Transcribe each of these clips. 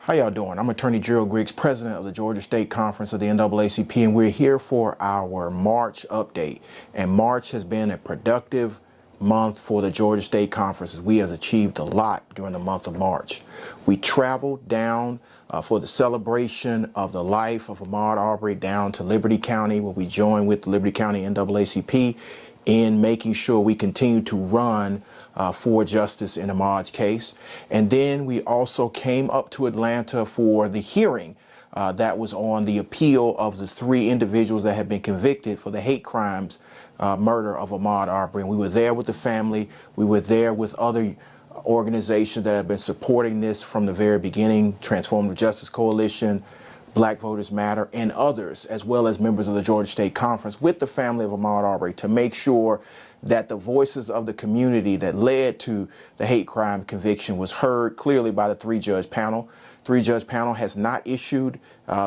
How y'all doing? I'm Attorney Gerald Griggs, President of the Georgia State Conference of the NAACP, and we're here for our March update. And March has been a productive month for the Georgia State Conference, as we have achieved a lot during the month of March. We traveled down for the celebration of the life of Ahmaud Arbery down to Liberty County, where we joined with the Liberty County NAACP in making sure we continue to run for justice in Ahmaud's case. And then we also came up to Atlanta for the hearing that was on the appeal of the 3 individuals that had been convicted for the hate crimes murder of Ahmaud Arbery. And we were there with the family. We were there with other organizations that have been supporting this from the very beginning: Transformative Justice Coalition, Black Voters Matter, and others, as well as members of the Georgia State Conference, with the family of Ahmaud Arbery, to make sure that the voices of the community that led to the hate crime conviction was heard clearly by the 3-judge panel. 3-judge panel has not issued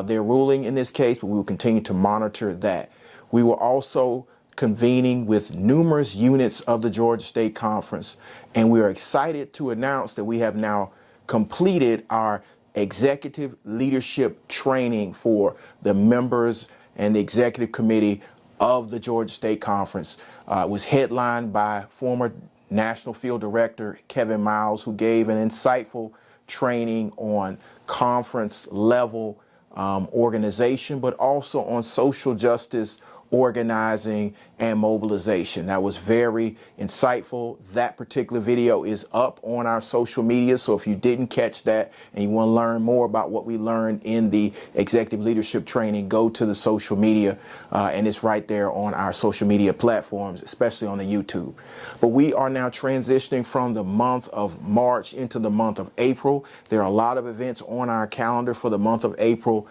their ruling in this case, but we will continue to monitor that. We were also convening with numerous units of the Georgia State Conference, and we are excited to announce that we have now completed our executive leadership training for the members and the executive committee of the Georgia State Conference. It was headlined by former National Field Director Kevin Miles, who gave an insightful training on conference level organization, but also on social justice organizing and mobilization. That was very insightful. That particular video is up on our social media, so if you didn't catch that and you want to learn more about what we learned in the executive leadership training, go to the social media and it's right there on our social media platforms, especially on the YouTube. But we are now transitioning from the month of March into the month of April. There are a lot of events on our calendar for the month of April,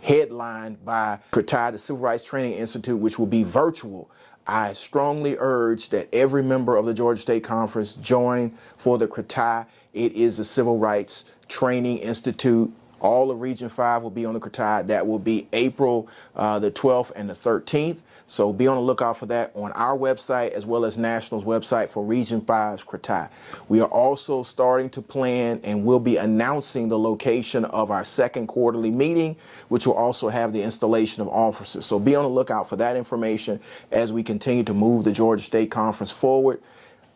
headlined by CRTI, the Civil Rights Training Institute, which will be virtual. I strongly urge that every member of the Georgia State Conference join for the CRTI. It is the Civil Rights Training Institute. All of Region 5 will be on the CRTI. That will be April the 12th and the 13th. So be on the lookout for that on our website, as well as National's website for Region 5's CRTI. We are also starting to plan and will be announcing the location of our second quarterly meeting, which will also have the installation of officers. So be on the lookout for that information as we continue to move the Georgia State Conference forward.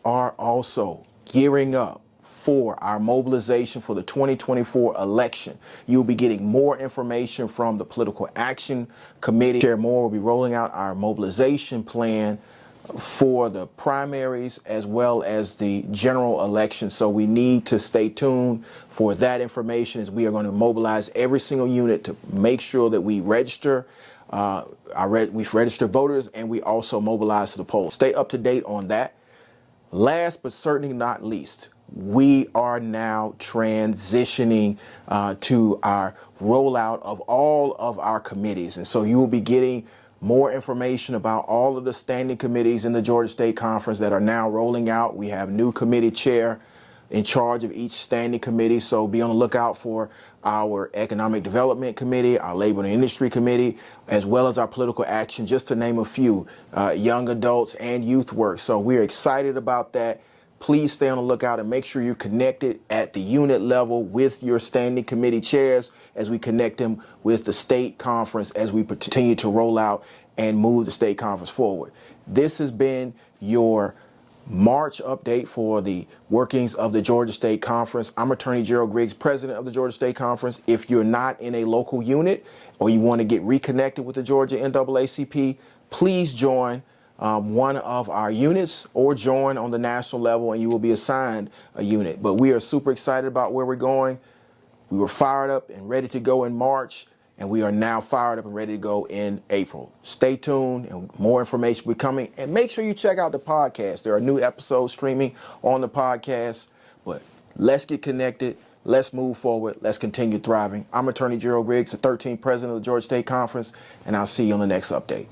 Are also gearing up for our mobilization for the 2024 election. You'll be getting more information from the Political Action Committee. Share more. We'll be rolling out our mobilization plan for the primaries as well as the general election. So we need to stay tuned for that information, as we are going to mobilize every single unit to make sure that we register we register voters, and we also mobilize to the polls. Stay up to date on that. Last but certainly not least, we are now transitioning to our rollout of all of our committees. And so you will be getting more information about all of the standing committees in the Georgia State Conference that are now rolling out. We have new committee chair in charge of each standing committee. So be on the lookout for our Economic Development Committee, our Labor and Industry Committee, as well as our Political Action, just to name a few, young adults and youth work. So we're excited about that. Please stay on the lookout and make sure you're connected at the unit level with your standing committee chairs, as we connect them with the state conference as we continue to roll out and move the state conference forward. This has been your March update for the workings of the Georgia State Conference. I'm Attorney Gerald Griggs, President of the Georgia State Conference. If you're not in a local unit or you want to get reconnected with the Georgia NAACP, please join one of our units or join on the national level, and you will be assigned a unit. But we are super excited about where we're going. We were fired up and ready to go in March, and we are now fired up and ready to go in April. Stay tuned, and more information will be coming. And make sure you check out the podcast. There are new episodes streaming on the podcast. But let's get connected. Let's move forward. Let's continue thriving. I'm Attorney Gerald Griggs, the 13th President of the Georgia State Conference, and I'll see you on the next update.